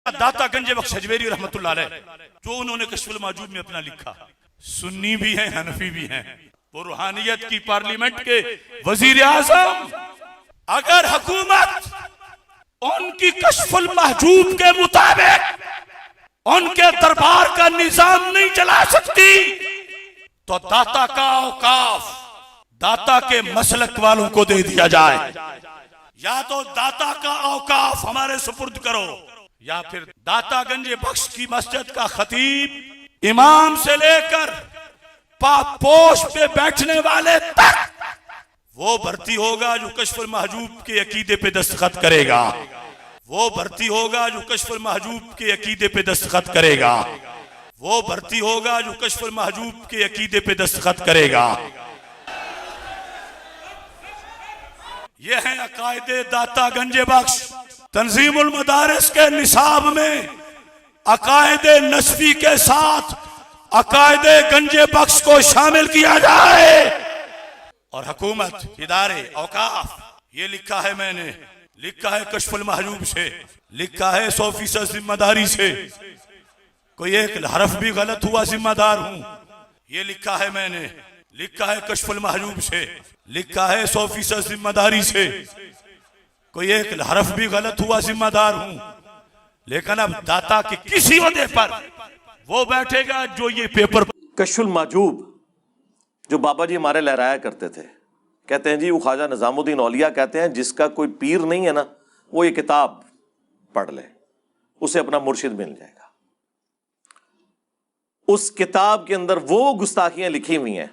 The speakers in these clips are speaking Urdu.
داتا گنج بخش حجویری رحمت اللہ علیہ جو انہوں نے کشف المحجوب میں اپنا لکھا، سنی بھی ہیں حنفی بھی ہیں، وہ روحانیت کی پارلیمنٹ کے وزیر اعظم، اگر حکومت ان کی کشف المحجوب کے مطابق ان کے دربار کا نظام نہیں چلا سکتی تو داتا کا اوقاف داتا کے مسلک والوں کو دے دیا جائے، یا تو داتا کا اوقاف ہمارے سپرد کرو، یا پھر داتا گنج بخش کی مسجد کا خطیب امام سے لے کر پاپوش پہ بیٹھنے والے تک وہ بھرتی ہوگا جو کشف المحجوب کے عقیدے پہ دستخط کرے گا، وہ بھرتی ہوگا جو کشف المحجوب کے عقیدے پہ دستخط کرے گا، وہ بھرتی ہوگا جو کشف المحجوب کے عقیدے پہ دستخط کرے گا۔ یہ ہیں عقائد داتا گنج بخش۔ تنظیم المدارس کے نصاب میں عقائد نسبی کے ساتھ عقائد گنج بخش کو شامل کیا جائے، اور حکومت، ادارے، اوقاف، یہ لکھا ہے میں نے، لکھا ہے کشف المحجوب سے، لکھا ہے 100% ذمہ داری سے، کوئی ایک حرف بھی غلط ہوا ذمہ دار ہوں، یہ لکھا ہے میں نے، لکھا ہے کشف المحجوب سے، لکھا ہے 100% ذمہ داری سے، کوئی ایک حرف بھی غلط ہوا ذمہ دار ہوں۔ لیکن اب داتا کے کسی عہدے پر وہ بیٹھے گا جو یہ پیپر کشف المحجوب جو بابا جی ہمارے لہرایا کرتے تھے، کہتے ہیں جی وہ خواجہ نظام الدین اولیاء کہتے ہیں جس کا کوئی پیر نہیں ہے نا وہ یہ کتاب پڑھ لے اسے اپنا مرشد مل جائے گا۔ اس کتاب کے اندر وہ گستاخیاں لکھی ہوئی ہیں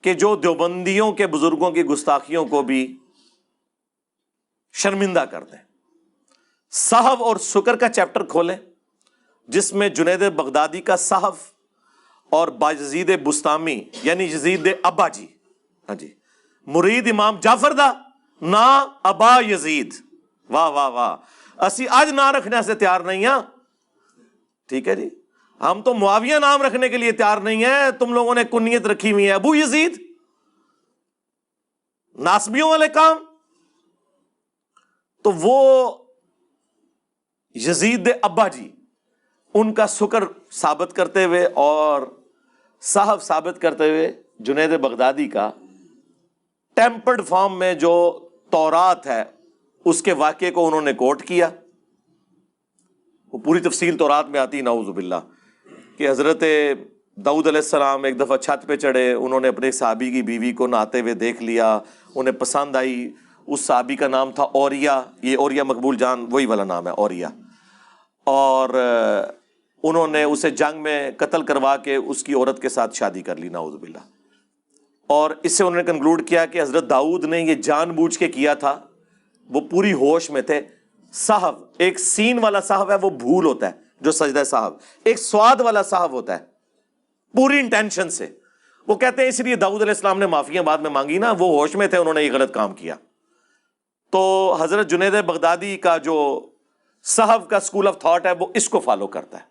کہ جو دیوبندیوں کے بزرگوں کی گستاخیوں کو بھی شرمندہ کر دیں۔ صحف اور سکر کا چیپٹر کھولیں جس میں جنید بغدادی کا صحف اور بایزید بستامی یعنی یزید ابا جی، ہاں جی، مرید امام جعفر دا نا ابا یزید، واہ واہ واہ، اسی آج نام رکھنے سے تیار نہیں ہیں، ٹھیک ہے جی، ہم تو معاویہ نام رکھنے کے لیے تیار نہیں ہیں، تم لوگوں نے کنیت رکھی ہوئی ہے ابو یزید، ناسبیوں والے کام۔ تو وہ یزید ابا جی ان کا سکر ثابت کرتے ہوئے اور صحف ثابت کرتے ہوئے جنید بغدادی کا ٹیمپرڈ فارم میں جو تورات ہے اس کے واقعے کو انہوں نے کوٹ کیا۔ وہ پوری تفصیل تورات میں آتی، نعوذ باللہ، کہ حضرت داؤد علیہ السلام ایک دفعہ چھت پہ چڑھے، انہوں نے اپنے صحابی کی بیوی کو نہاتے ہوئے دیکھ لیا، انہیں پسند آئی، اس صحابی کا نام تھا اوریا، یہ اوریا مقبول جان وہی والا نام ہے اوریا، اور انہوں نے اسے جنگ میں قتل کروا کے اس کی عورت کے ساتھ شادی کر لی، نعوذ باللہ۔ اور اس سے انہوں نے کنکلوڈ کیا کہ حضرت داؤد نے یہ جان بوجھ کے کیا تھا، وہ پوری ہوش میں تھے۔ صحف، ایک سین والا صحف ہے وہ بھول ہوتا ہے جو سجدہ صحف، ایک سواد والا صحف ہوتا ہے پوری انٹینشن سے۔ وہ کہتے ہیں اس لیے داؤد علیہ السلام نے معافیاں بعد میں مانگی نا، وہ ہوش میں تھے، انہوں نے یہ غلط کام کیا۔ تو حضرت جنید بغدادی کا جو صحف کا سکول آف تھاٹ ہے وہ اس کو فالو کرتا ہے،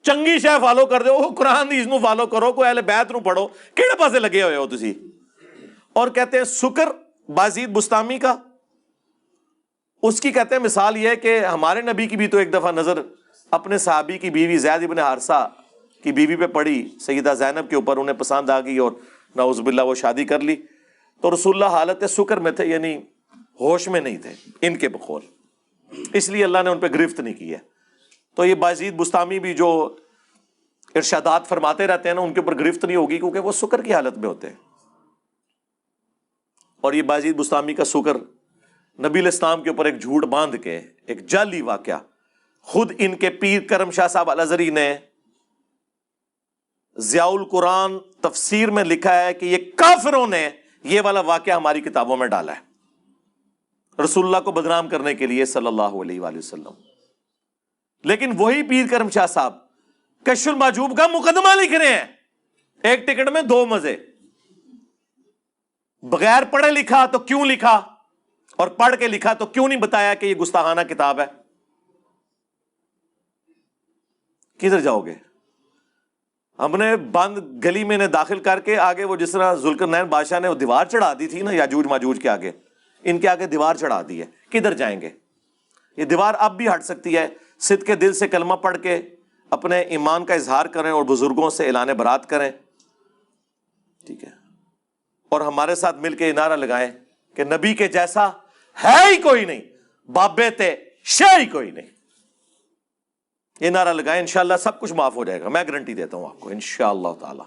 چنگی شے فالو کر دو، قرآن دی اس نو فالو کرو، کوئی اہل بیت نو پڑھو، کیڑے پاسے لگے ہوئے ہو تسی۔ اور کہتے ہیں سکر بازید بستامی کا، اس کی کہتے ہیں مثال یہ ہے کہ ہمارے نبی کی بھی تو ایک دفعہ نظر اپنے صحابی کی بیوی زید ابن حارثہ کی بیوی پہ پڑی، سیدہ زینب کے اوپر، انہیں پسند آ گئی اور نعوذ باللہ وہ شادی کر لی۔ تو رسول اللہ حالت سکر میں تھے، یعنی ہوش میں نہیں تھے ان کے بقول، اس لیے اللہ نے ان پہ گرفت نہیں کی ہے۔ تو یہ بازید بستامی بھی جو ارشادات فرماتے رہتے ہیں نا، ان کے اوپر گرفت نہیں ہوگی کیونکہ وہ سکر کی حالت میں ہوتے ہیں۔ اور یہ بازید بستامی کا سکر نبی علیہ السلام کے اوپر ایک جھوٹ باندھ کے ایک جعلی واقعہ، خود ان کے پیر کرم شاہ صاحب الازہری نے ضیاء القرآن تفسیر میں لکھا ہے کہ یہ کافروں نے یہ والا واقعہ ہماری کتابوں میں ڈالا ہے رسول اللہ کو بدنام کرنے کے لیے صلی اللہ علیہ وآلہ وسلم۔ لیکن وہی پیر کرم شاہ صاحب کشف المحجوب کا مقدمہ لکھ رہے ہیں، ایک ٹکٹ میں دو مزے، بغیر پڑھے لکھا تو کیوں لکھا، اور پڑھ کے لکھا تو کیوں نہیں بتایا کہ یہ گستاخانہ کتاب ہے۔ کدھر جاؤ گے؟ ہم نے بند گلی میں نے داخل کر کے آگے وہ جس طرح ذوالقرنین بادشاہ نے وہ دیوار چڑھا دی تھی نا یاجوج ماجوج کے آگے، ان کے آگے دیوار چڑھا دی ہے، کدھر جائیں گے؟ یہ دیوار اب بھی ہٹ سکتی ہے. صدق کے دل سے کلمہ پڑھ کے اپنے ایمان کا اظہار کریں اور بزرگوں سے اعلان برات کریں, ٹھیک ہے, اور ہمارے ساتھ مل کے نعرہ لگائیں کہ نبی کے جیسا ہے ہی کوئی نہیں, بابے تے شے ہی کوئی نہیں. یہ نعرہ لگائیں, انشاءاللہ سب کچھ معاف ہو جائے گا, میں گارنٹی دیتا ہوں آپ کو انشاءاللہ تعالی.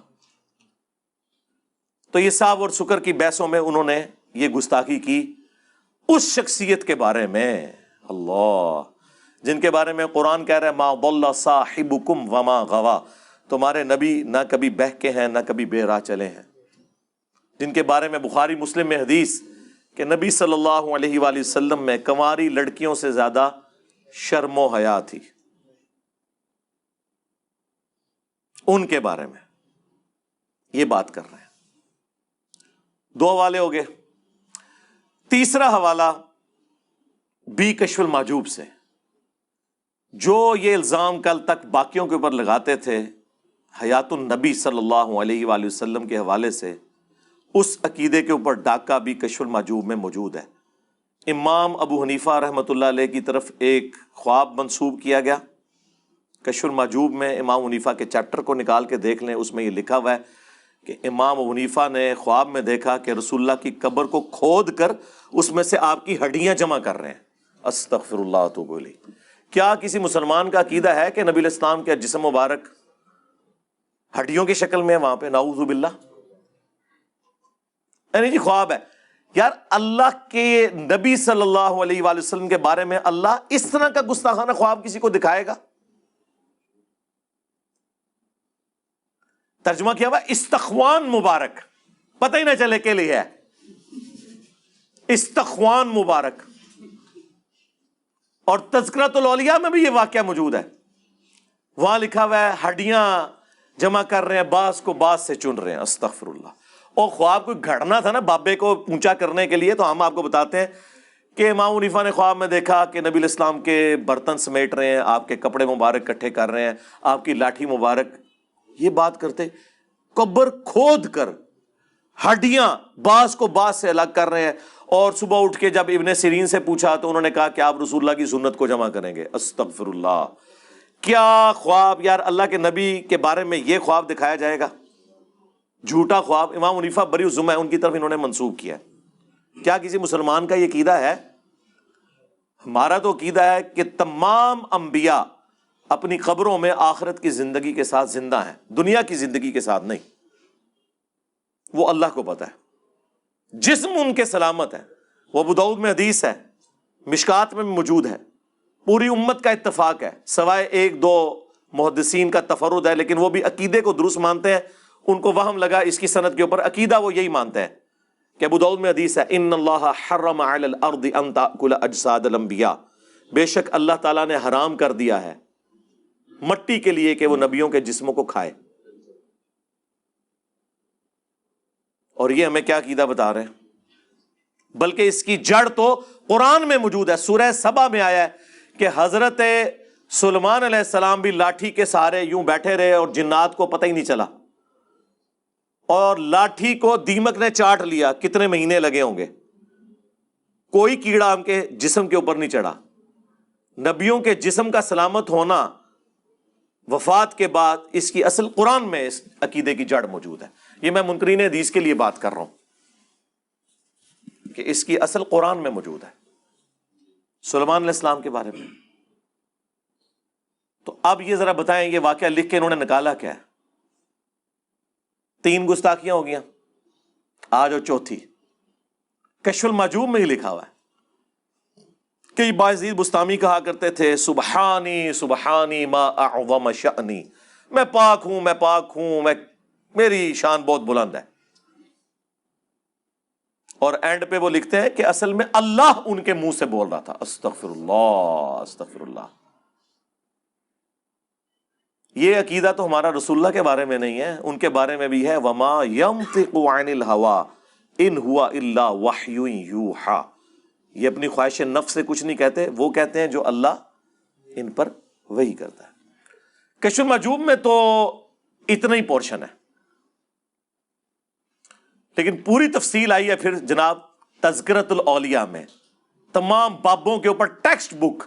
تو یہ ساو اور سکر کی بحثوں میں انہوں نے یہ گستاخی کی اس شخصیت کے بارے میں, اللہ, جن کے بارے میں قرآن کہہ رہا ہے ما ضل صاحبکم وما غوا, تمہارے نبی نہ کبھی بہکے ہیں نہ کبھی بے راہ چلے ہیں. جن کے بارے میں بخاری مسلم میں حدیث کہ نبی صلی اللہ علیہ وآلہ وسلم میں کنواری لڑکیوں سے زیادہ شرم و حیا تھی. ان کے بارے میں یہ بات کر رہے ہیں. 2 حوالے ہو گئے. تیسرا حوالہ بی کشف المحجوب سے, جو یہ الزام کل تک باقیوں کے اوپر لگاتے تھے حیات النبی صلی اللہ علیہ وآلہ وسلم کے حوالے سے, اس عقیدے کے اوپر ڈاکہ بھی کشف المحجوب میں موجود ہے. امام ابو حنیفہ رحمۃ اللہ علیہ کی طرف ایک خواب منسوب کیا گیا. کشف المحجوب میں امام حنیفہ کے چیپٹر کو نکال کے دیکھ لیں, اس میں یہ لکھا ہوا ہے کہ امام ابو حنیفہ نے خواب میں دیکھا کہ رسول اللہ کی قبر کو کھود کر اس میں سے آپ کی ہڈیاں جمع کر رہے ہیں. استغفر اللہ واتوب الیہ. کیا کسی مسلمان کا عقیدہ ہے کہ نبی علیہ السلام کا جسم مبارک ہڈیوں کی شکل میں ہے وہاں پہ؟ نعوذ باللہ. یعنی جی خواب ہے یار. اللہ کے نبی صلی اللہ علیہ وآلہ وسلم کے بارے میں اللہ اس طرح کا گستاخانہ خواب کسی کو دکھائے گا؟ ترجمہ کیا ہوا استخوان مبارک, پتہ ہی نہ چلے کے لیے ہے استخوان مبارک. اور تذکرۃ الاولیاء میں بھی یہ واقعہ موجود ہے, وہاں لکھا ہوا ہے ہڈیاں جمع کر رہے ہیں, باز کو باز سے چن رہے ہیں. استغفر اللہ. اور خواب کوئی گھڑنا تھا نا بابے کو اونچا کرنے کے لیے, تو ہم آپ کو بتاتے ہیں کہ امام حنیفہ نے خواب میں دیکھا کہ نبی علیہ السلام کے برتن سمیٹ رہے ہیں, آپ کے کپڑے مبارک اکٹھے کر رہے ہیں, آپ کی لاٹھی مبارک, یہ بات کرتے قبر کھود کر ہڈیاں باز کو باز سے الگ کر رہے ہیں. اور صبح اٹھ کے جب ابن سیرین سے پوچھا تو انہوں نے کہا کہ آپ رسول اللہ کی سنت کو جمع کریں گے. استغفر اللہ. کیا خواب یار, اللہ کے نبی کے بارے میں یہ خواب دکھایا جائے گا؟ جھوٹا خواب. امام حنیفہ بری الذمہ ہے, ان کی طرف انہوں نے منسوب کیا. کیا کسی مسلمان کا یہ عقیدہ ہے؟ ہمارا تو عقیدہ ہے کہ تمام انبیاء اپنی قبروں میں آخرت کی زندگی کے ساتھ زندہ ہیں, دنیا کی زندگی کے ساتھ نہیں. وہ اللہ کو پتہ ہے. جسم ان کے سلامت ہے. وہ ابو داؤد میں حدیث ہے, مشکات میں موجود ہے, پوری امت کا اتفاق ہے, سوائے 1-2 محدثین کا تفرد ہے, لیکن وہ بھی عقیدے کو درست مانتے ہیں. ان کو وہم لگا اس کی سند کے اوپر, عقیدہ وہ یہی مانتے ہیں کہ ابو داؤد میں حدیث ہے ان اللہ حرم علی الارض ان تاکل اجساد الانبیاء, بے شک اللہ تعالیٰ نے حرام کر دیا ہے مٹی کے لیے کہ وہ نبیوں کے جسموں کو کھائے. اور یہ ہمیں کیا عقیدہ بتا رہے ہیں؟ بلکہ اس کی جڑ تو قرآن میں موجود ہے. سورہ سبا میں آیا ہے کہ حضرت سلیمان علیہ السلام بھی لاٹھی کے سہارے یوں بیٹھے رہے اور جنات کو پتہ ہی نہیں چلا, اور لاٹھی کو دیمک نے چاٹ لیا. کتنے مہینے لگے ہوں گے, کوئی کیڑا ان کے جسم کے اوپر نہیں چڑھا. نبیوں کے جسم کا سلامت ہونا وفات کے بعد اس کی اصل قرآن میں اس عقیدے کی جڑ موجود ہے. یہ میں منکرین حدیث کے لیے بات کر رہا ہوں کہ اس کی اصل قرآن میں موجود ہے سلیمان علیہ السلام کے بارے میں. تو اب یہ ذرا بتائیں, یہ واقعہ لکھ کے انہوں نے نکالا کیا ہے؟ 3 گستاخیاں ہو گیا, آج اور چوتھی. کشف المحجوب میں ہی لکھا ہوا ہے کہ باعزید بستامی کہا کرتے تھے سبحانی سبحانی ما اعظم شأنی, میں پاک ہوں, میں پاک ہوں, میری شان بہت بلند ہے. اور اینڈ پہ وہ لکھتے ہیں کہ اصل میں اللہ ان کے منہ سے بول رہا تھا. استغفر اللہ استغفر اللہ. یہ عقیدہ تو ہمارا رسول اللہ کے بارے میں نہیں ہے, ان کے بارے میں بھی ہے وما ينطق عن الهوى ان هو الا وحی یوحى. یہ اپنی خواہش نفس سے کچھ نہیں کہتے, وہ کہتے ہیں جو اللہ ان پر وحی کرتا ہے. کشف المحجوب میں تو اتنا ہی پورشن ہے, لیکن پوری تفصیل آئی ہے پھر جناب تذکرۃ الاولیاء میں. تمام بابوں کے اوپر ٹیکسٹ بک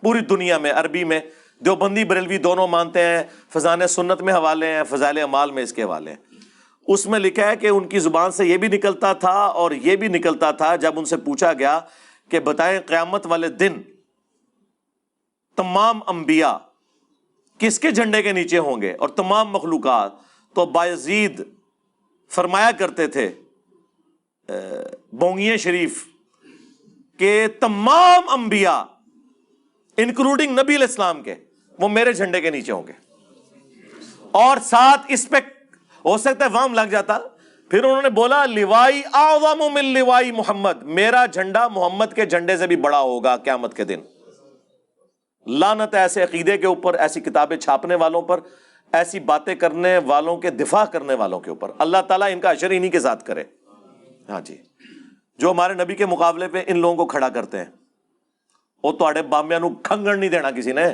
پوری دنیا میں عربی میں دیوبندی بریلوی دونوں مانتے ہیں، فضائل سنت میں حوالے ہیں، فضائل اعمال میں اس کے حوالے ہیں۔ اس میں لکھا ہے کہ ان کی زبان سے یہ بھی نکلتا تھا اور یہ بھی نکلتا تھا، جب ان سے پوچھا گیا کہ بتائیں قیامت والے دن تمام انبیاء کس کے جھنڈے کے نیچے ہوں گے اور تمام مخلوقات، تو بایزید فرمایا کرتے تھے بونگیے شریف کہ تمام انبیاء انکلوڈنگ نبی علیہ السلام کے وہ میرے جھنڈے کے نیچے ہوں گے، اور ساتھ اس پہ ہو سکتا ہے وام لگ جاتا، پھر انہوں نے بولا لوائی اعظم من لوائی محمد، میرا جھنڈا محمد کے جھنڈے سے بھی بڑا ہوگا قیامت کے دن۔ لعنت ہے ایسے عقیدے کے اوپر، ایسی کتابیں چھاپنے والوں پر، ایسی باتیں کرنے والوں کے دفاع کرنے والوں کے اوپر۔ اللہ تعالیٰ ان کا اشر انہی کے ساتھ کرے۔ ہاں جی، جو ہمارے نبی کے مقابلے پہ ان لوگوں کو کھڑا کرتے ہیں، وہ تواڈے بامبیاں نو کھنگن نہیں دینا کسی نے۔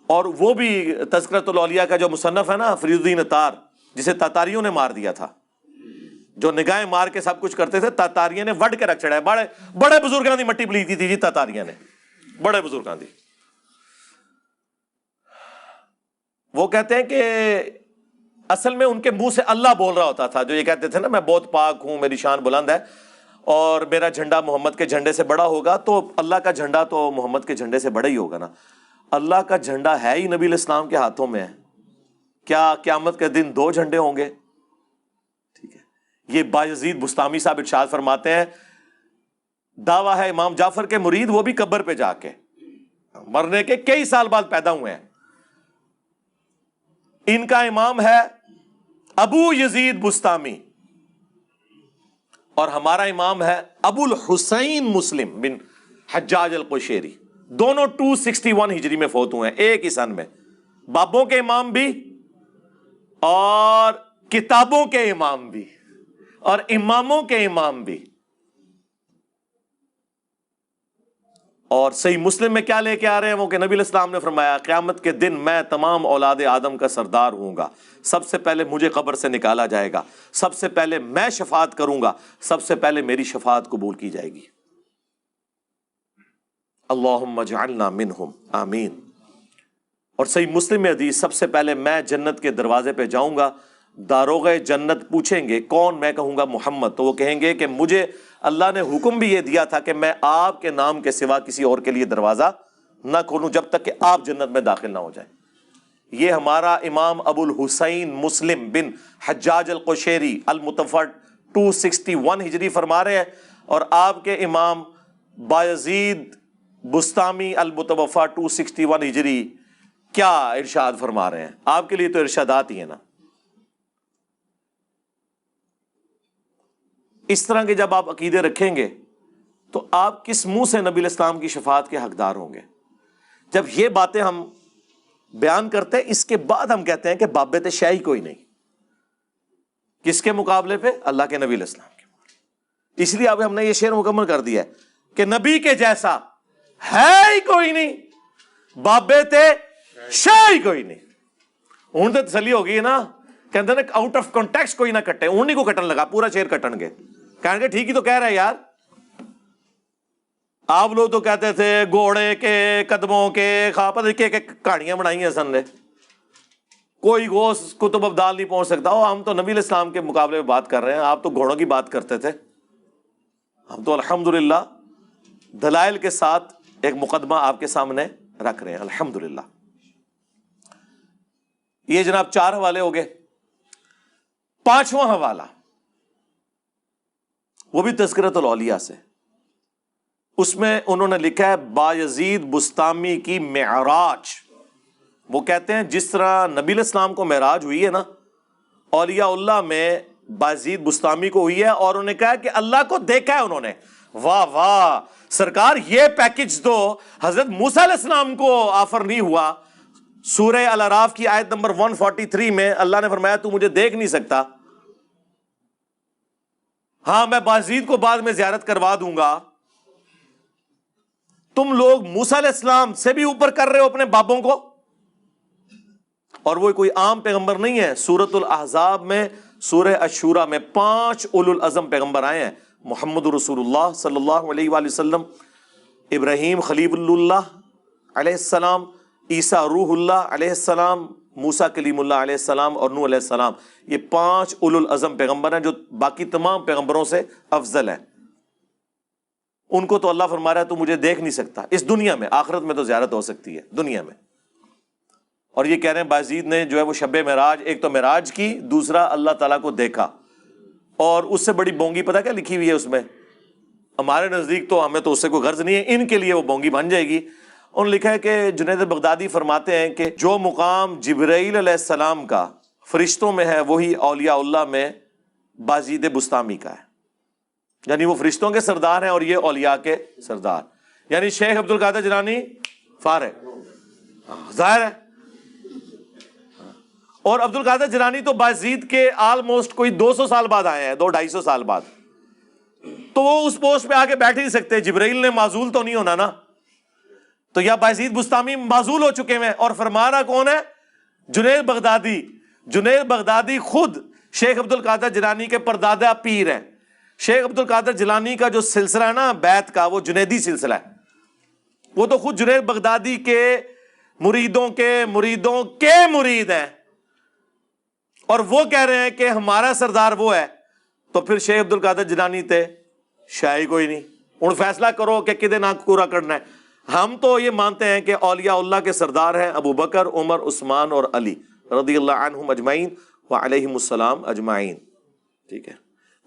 اور وہ بھی تذکرۃ الاولیاء کا جو مصنف ہے نا فرید الدین اتار، جسے تاتاریوں نے مار دیا تھا، جو نگاہیں مار کے سب کچھ کرتے تھے، تاتاریوں نے وڈ کے رکھ چڑھا ہے۔ بڑے بڑے بزرگاں دی مٹی پلیتی تھی جی تاتاریوں نے، بڑے بزرگاں دی۔ وہ کہتے ہیں کہ اصل میں ان کے منہ سے اللہ بول رہا ہوتا تھا، جو یہ کہتے تھے نا میں بہت پاک ہوں، میری شان بلند ہے اور میرا جھنڈا محمد کے جھنڈے سے بڑا ہوگا، تو اللہ کا جھنڈا تو محمد کے جھنڈے سے بڑا ہی ہوگا نا۔ اللہ کا جھنڈا ہے ہی نبی علیہ السلام کے ہاتھوں میں ہے، کیا قیامت کے دن دو جھنڈے ہوں گے؟ ٹھیک ہے، یہ بایزید بستامی صاحب ارشاد فرماتے ہیں، دعویٰ ہے امام جعفر کے مرید، وہ بھی قبر پہ جا کے مرنے کے کئی سال بعد پیدا ہوئے ہیں۔ ان کا امام ہے ابو یزید بستامی اور ہمارا امام ہے ابو الحسین مسلم بن حجاج القشیری، دونوں 261 ہجری میں فوت ہوئے ہیں، ایک ہی سن میں۔ بابوں کے امام بھی اور کتابوں کے امام بھی اور اماموں کے امام بھی۔ اور صحیح مسلم میں کیا لے کے آ رہے ہیں وہ کہ نبی علیہ السلام نے فرمایا قیامت کے دن میں تمام اولاد آدم کا سردار ہوں گا، سب سے پہلے مجھے قبر سے نکالا جائے گا، سب سے پہلے میں شفاعت کروں گا، سب سے پہلے میری شفاعت قبول کی جائے گی۔ اللہم اجعلنا منہم، آمین۔ اور صحیح مسلم میں حدیث، سب سے پہلے میں جنت کے دروازے پہ جاؤں گا، داروغ جنت پوچھیں گے کون؟ میں کہوں گا محمد، تو وہ کہیں گے کہ مجھے اللہ نے حکم بھی یہ دیا تھا کہ میں آپ کے نام کے سوا کسی اور کے لیے دروازہ نہ کھولوں جب تک کہ آپ جنت میں داخل نہ ہو جائیں۔ یہ ہمارا امام ابو الحسین مسلم بن حجاج القشیری المتوفی 261 ہجری فرما رہے ہیں، اور آپ کے امام بایزید بستامی المتوفی 261 ہجری کیا ارشاد فرما رہے ہیں؟ آپ کے لیے تو ارشادات ہی ہیں نا۔ اس طرح کے جب آپ عقیدے رکھیں گے تو آپ کس منہ سے نبی علیہ السلام کی شفاعت کے حقدار ہوں گے؟ جب یہ باتیں ہم بیان کرتے ہیں، اس کے بعد ہم کہتے ہیں کہ بابت شیعی کوئی نہیں، کس کے مقابلے پہ؟ اللہ کے نبی علیہ السلام کے۔ اس لیے اب ہم نے یہ شعر مکمل کر دیا ہے کہ نبی کے جیسا ہے ہی کوئی نہیں، بابت شیعی کوئی نہیں۔ ہوں تو تسلی ہو گئی نا، کہتے ہیں آؤٹ آف کانٹیکسٹ کوئی نہ کٹے، اونی کو کٹن لگا، پورا شعر کٹن گے، کہیں گے ٹھیک ہی تو کہہ رہے یار۔ آپ لوگ تو کہتے تھے گھوڑے کے قدموں کے خاپت کے کہانیاں بنائی ہیں سن نے، کوئی غوث کتب ابدال نہیں پہنچ سکتا۔ ہم تو نبی علیہ السلام کے مقابلے میں بات کر رہے ہیں، آپ تو گھوڑوں کی بات کرتے تھے۔ ہم تو الحمدللہ دلائل کے ساتھ ایک مقدمہ آپ کے سامنے رکھ رہے ہیں، الحمدللہ۔ یہ جناب 4 حوالے ہو گئے۔ 5واں حوالہ وہ بھی تذکرۃ الاولیاء سے، اس میں انہوں نے لکھا ہے بایزید بستامی کی معراج۔ وہ کہتے ہیں جس طرح نبی علیہ السلام کو معراج ہوئی ہے نا، اولیاء اللہ میں بایزید بستامی کو ہوئی ہے، اور انہوں نے کہا کہ اللہ کو دیکھا ہے انہوں نے۔ واہ واہ سرکار، یہ پیکج تو حضرت موسیٰ علیہ السلام کو آفر نہیں ہوا۔ سورہ الاعراف کی آیت نمبر 143 میں اللہ نے فرمایا تو مجھے دیکھ نہیں سکتا، ہاں میں بایزید کو بعد میں زیارت کروا دوں گا۔ تم لوگ موسیٰ علیہ السلام سے بھی اوپر کر رہے ہو اپنے بابوں کو، اور وہ کوئی عام پیغمبر نہیں ہے۔ سورۃ الاحزاب میں، سورہ الشورى میں 5 اولو العزم پیغمبر آئے ہیں، محمد رسول اللہ صلی اللہ علیہ وآلہ وسلم، ابراہیم خلیل اللہ علیہ السلام، عیسیٰ روح اللہ علیہ السلام، موسیٰ کلیم اللہ علیہ السلام اور نوح علیہ السلام، یہ 5 اولو العزم پیغمبر ہیں جو باقی تمام پیغمبروں سے افضل ہیں۔ ان کو تو اللہ فرما رہا ہے تو مجھے دیکھ نہیں سکتا اس دنیا میں، آخرت میں تو زیارت ہو سکتی ہے دنیا میں۔ اور یہ کہہ رہے ہیں بازید نے جو ہے وہ شب معراج، ایک تو معراج کی، دوسرا اللہ تعالیٰ کو دیکھا۔ اور اس سے بڑی بونگی پتہ کیا لکھی ہوئی ہے اس میں؟ ہمارے نزدیک تو ہمیں تو اس سے کوئی غرض نہیں ہے، ان کے لیے وہ بونگی بن جائے گی۔ انہوں نے لکھا ہے کہ جنید بغدادی فرماتے ہیں کہ جو مقام جبرائیل علیہ السلام کا فرشتوں میں ہے وہی اولیاء اللہ میں بازید بستامی کا ہے، یعنی وہ فرشتوں کے سردار ہیں اور یہ اولیاء کے سردار، یعنی شیخ عبد القادر جیلانی فارغ ظاہر ہے، اور عبد القادر جیلانی تو بازید کے آلموسٹ کوئی 200 سال بعد آئے ہیں، 200-250 سال بعد، تو وہ اس پوسٹ پہ آ کے بیٹھ ہی نہیں سکتے، جبرائیل نے معزول تو نہیں ہونا نا، تو یا بازید بستامی معزول ہو چکے ہیں۔ اور فرما رہا کون ہے؟ جنید بغدادی۔ جنید بغدادی خود شیخ عبد القادر جیلانی کے پردادا پیر ہیں۔ شیخ عبد القادر جیلانی کا جو سلسلہ ہے نا بیت کا، وہ جنیدی سلسلہ ہے، وہ تو خود جنید بغدادی کے مریدوں کے مریدوں کے مرید ہیں، اور وہ کہہ رہے ہیں کہ ہمارا سردار وہ ہے، تو پھر شیخ عبد القادر جیلانی تے شاہی کوئی نہیں، ہن فیصلہ کرو کہ کدے نہ پورا کرنا ہے۔ ہم تو یہ مانتے ہیں کہ اولیاء اللہ کے سردار ہیں ابو بکر، عمر، عثمان اور علی رضی اللہ عنہم اجمعین وعلیہم السلام اجمعین، ٹھیک ہے؟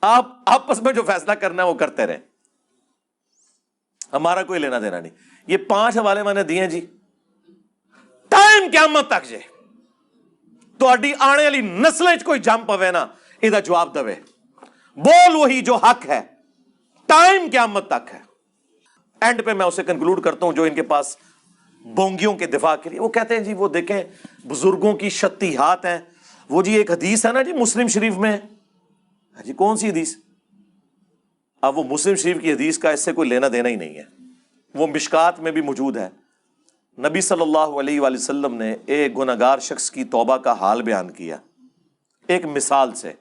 آپ آپس میں جو فیصلہ کرنا ہے وہ کرتے رہیں، ہمارا کوئی لینا دینا نہیں۔ یہ 5 حوالے میں نے دیے جی، ٹائم قیامت تک جے تہاڈی آنے والی نسلیں چ کوئی جم پوے نا یہ جواب دے، بول وہی جو حق ہے، ٹائم قیامت تک ہے۔ اینڈ پہ میں اسے کنکلوڈ کرتا ہوں جو ان کے پاس بونگیوں کے دفاع کے لیے، وہ کہتے ہیں جی وہ دیکھیں بزرگوں کی شتیہات ہیں، وہ جی ایک حدیث ہے نا جی مسلم شریف میں، جی کون سی حدیث؟ اب وہ مسلم شریف کی حدیث کا اس سے کوئی لینا دینا ہی نہیں ہے، وہ مشکات میں بھی موجود ہے۔ نبی صلی اللہ علیہ وآلہ وسلم نے ایک گنہگار شخص کی توبہ کا حال بیان کیا ایک مثال سے،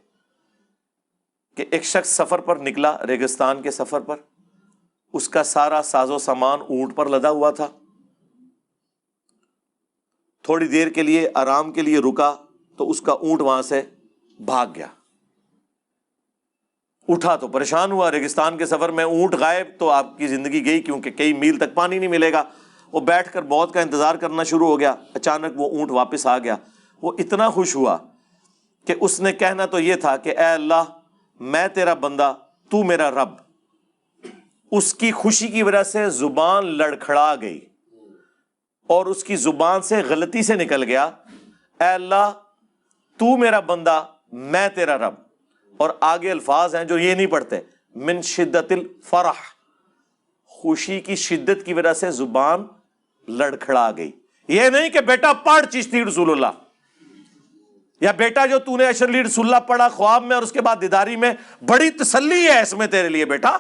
کہ ایک شخص سفر پر نکلا، ریگستان کے سفر پر، اس کا سارا ساز و سامان اونٹ پر لدا ہوا تھا، تھوڑی دیر کے لیے آرام کے لیے رکا تو اس کا اونٹ وہاں سے بھاگ گیا، اٹھا تو پریشان ہوا، ریگستان کے سفر میں اونٹ غائب تو آپ کی زندگی گئی، کیونکہ کئی میل تک پانی نہیں ملے گا۔ وہ بیٹھ کر موت کا انتظار کرنا شروع ہو گیا، اچانک وہ اونٹ واپس آ گیا، وہ اتنا خوش ہوا کہ اس نے کہنا تو یہ تھا کہ اے اللہ میں تیرا بندہ تو میرا رب۔ اس کی خوشی کی وجہ سے زبان لڑکھڑا گئی اور اس کی زبان سے غلطی سے نکل گیا اے اللہ تو میرا بندہ میں تیرا رب، اور آگے الفاظ ہیں جو یہ نہیں پڑھتے، من شدت الفرح، خوشی کی شدت کی وجہ سے زبان لڑکھڑا گئی۔ یہ نہیں کہ بیٹا پڑھ چشتی رسول اللہ، یا بیٹا جو تو نے اشرلی رسول اللہ پڑھا خواب میں اور اس کے بعد دیداری میں، بڑی تسلی ہے اس میں تیرے لیے بیٹا،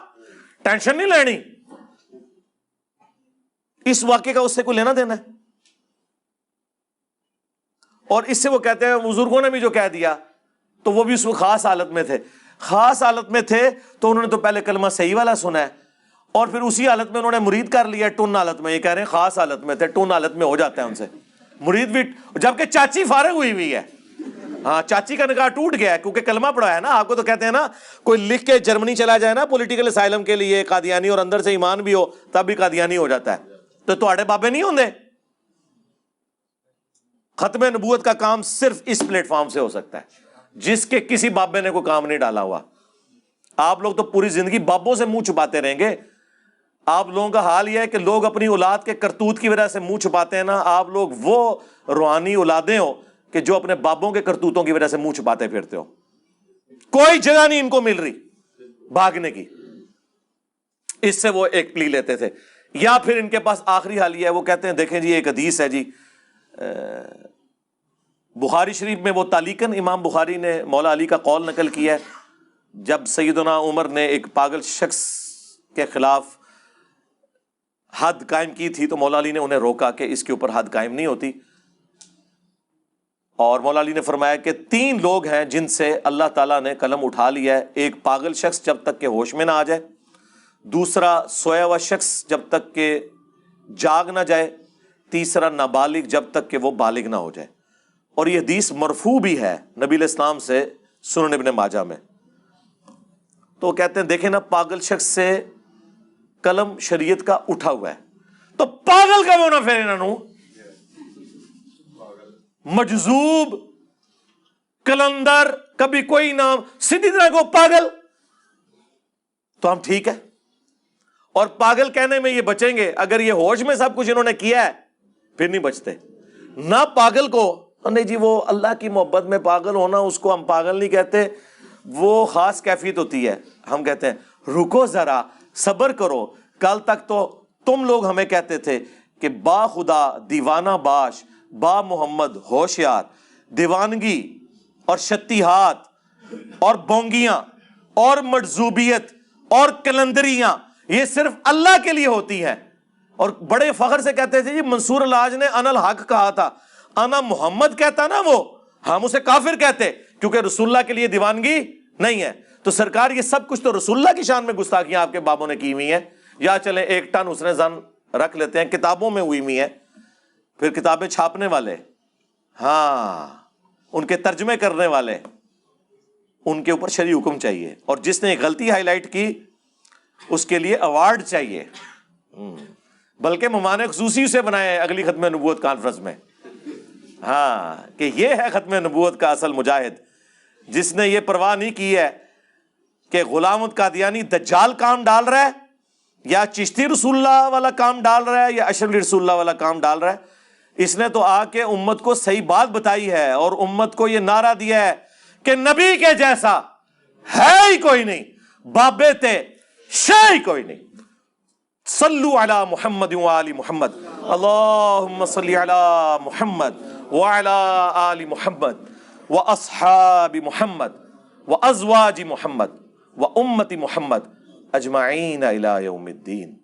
ٹینشن نہیں لینی، اس واقعے کا اس سے کوئی لینا دینا ہے۔ اور اس سے وہ کہتے ہیں بزرگوں نے بھی جو کہہ دیا تو وہ بھی اس وقت خاص حالت میں تھے، خاص حالت میں تھے تو انہوں نے تو پہلے کلمہ صحیح والا سنا ہے اور پھر اسی حالت میں انہوں نے مرید کر لیا ٹن حالت میں۔ یہ کہہ رہے ہیں خاص حالت میں تھے، ٹن حالت میں ہو جاتا ہے ان سے مرید بھی، جبکہ چاچی فارغ ہوئی ہوئی ہے، ہاں چاچی کا نکاح ٹوٹ گیا ہے کیونکہ کلمہ پڑھا ہے نا۔ آپ کو تو کہتے ہیں نا کوئی لکھ کے جرمنی چلا جائے نا پولیٹیکل اسائلم کے لیے قادیانی اور اندر سے ایمان بھی ہو تب بھی قادیانی ہو جاتا ہے، تو تواڈے بابے نہیں ہوندے۔ ختم نبوت کا کام صرف اس پلیٹ فارم سے ہو سکتا ہے جس کے کسی بابے نے کوئی کام نہیں ڈالا ہوا۔ آپ لوگ تو پوری زندگی بابوں سے منہ چھپاتے رہیں گے۔ آپ لوگوں کا حال یہ ہے کہ لوگ اپنی اولاد کے کرتوت کی وجہ سے منہ چھپاتے ہیں نا، آپ لوگ وہ روحانی اولادیں ہو کہ جو اپنے بابوں کے کرتوتوں کی وجہ سے منہ چھپاتے پھرتے ہو، کوئی جگہ نہیں ان کو مل رہی بھاگنے کی، اس سے وہ ایک پلی لیتے تھے۔ یا پھر ان کے پاس آخری حال یہ ہے، وہ کہتے ہیں دیکھیں جی ایک حدیث ہے جی بخاری شریف میں، وہ تعلیقاً امام بخاری نے مولا علی کا قول نقل کیا ہے، جب سیدنا عمر نے ایک پاگل شخص کے خلاف حد قائم کی تھی تو مولا علی نے انہیں روکا کہ اس کے اوپر حد قائم نہیں ہوتی، اور مولا علی نے فرمایا کہ 3 لوگ ہیں جن سے اللہ تعالیٰ نے قلم اٹھا لیا ہے، ایک پاگل شخص جب تک کہ ہوش میں نہ آ جائے، دوسرا سویا ہوا شخص جب تک کہ جاگ نہ جائے، تیسرا نابالغ جب تک کہ وہ بالغ نہ ہو جائے. اور یہ حدیث مرفوع بھی ہے نبی علیہ السلام سے سنن ابن ماجہ میں. تو وہ کہتے ہیں دیکھیں نا، پاگل شخص سے قلم شریعت کا اٹھا ہوا ہے، تو پاگل کا وہ نہ پھر انہوں مجذوب کلندر کبھی کوئی نام سیدھی طرح کو پاگل، تو ہم ٹھیک ہے. اور پاگل کہنے میں یہ بچیں گے اگر یہ ہوش میں سب کچھ انہوں نے کیا ہے، پھر نہیں بچتے. نہ پاگل کو نہیں جی وہ اللہ کی محبت میں پاگل ہونا، اس کو ہم پاگل نہیں کہتے، وہ خاص کیفیت ہوتی ہے. ہم کہتے ہیں رکو ذرا، صبر کرو. کل تک تو تم لوگ ہمیں کہتے تھے کہ با خدا دیوانہ باش، با محمد ہوشیار، دیوانگی اور شتیہات اور بونگیاں اور مجذوبیت اور کلندریاں یہ صرف اللہ کے لیے ہوتی ہیں. اور بڑے فخر سے کہتے تھے جی منصور الحاج نے انا الحق کہا تھا، انا محمد کہتا نا وہ، ہم اسے کافر کہتے کیونکہ رسول اللہ کے لیے دیوانگی نہیں ہے. تو سرکار یہ سب کچھ تو رسول اللہ کی شان میں گستاخیاں آپ کے بابوں نے کی ہوئی ہیں. یا چلیں 1 ٹن اس نے زن رکھ لیتے ہیں، کتابوں میں ہوئی ہوئی ہیں. پھر کتابیں چھاپنے والے، ہاں ان کے ترجمے کرنے والے، ان کے اوپر شرعی حکم چاہیے. اور جس نے غلطی ہائی لائٹ کی اس کے لیے ایوارڈ چاہیے. بلکہ مہمان خصوصی سے بنائے اگلی ختم نبوت کانفرنس میں، ہاں کہ یہ ہے ختم نبوت کا اصل مجاہد، جس نے یہ پرواہ نہیں کی ہے کہ غلام قادیانی دجال کام ڈال رہا ہے یا چشتی رسول اللہ والا کام ڈال رہا ہے یا اشرفی رسول اللہ والا کام ڈال رہا ہے. اس نے تو آ کے امت کو صحیح بات بتائی ہے اور امت کو یہ نعرہ دیا ہے کہ نبی کے جیسا ہے ہی کوئی نہیں، بابے تے شے ہی کوئی نہیں. صلو علی محمد وآل محمد، اللہم صلی علی محمد وعلی آل محمد واصحاب محمد وازواج محمد وامت محمد اجمعین الی یوم الدین.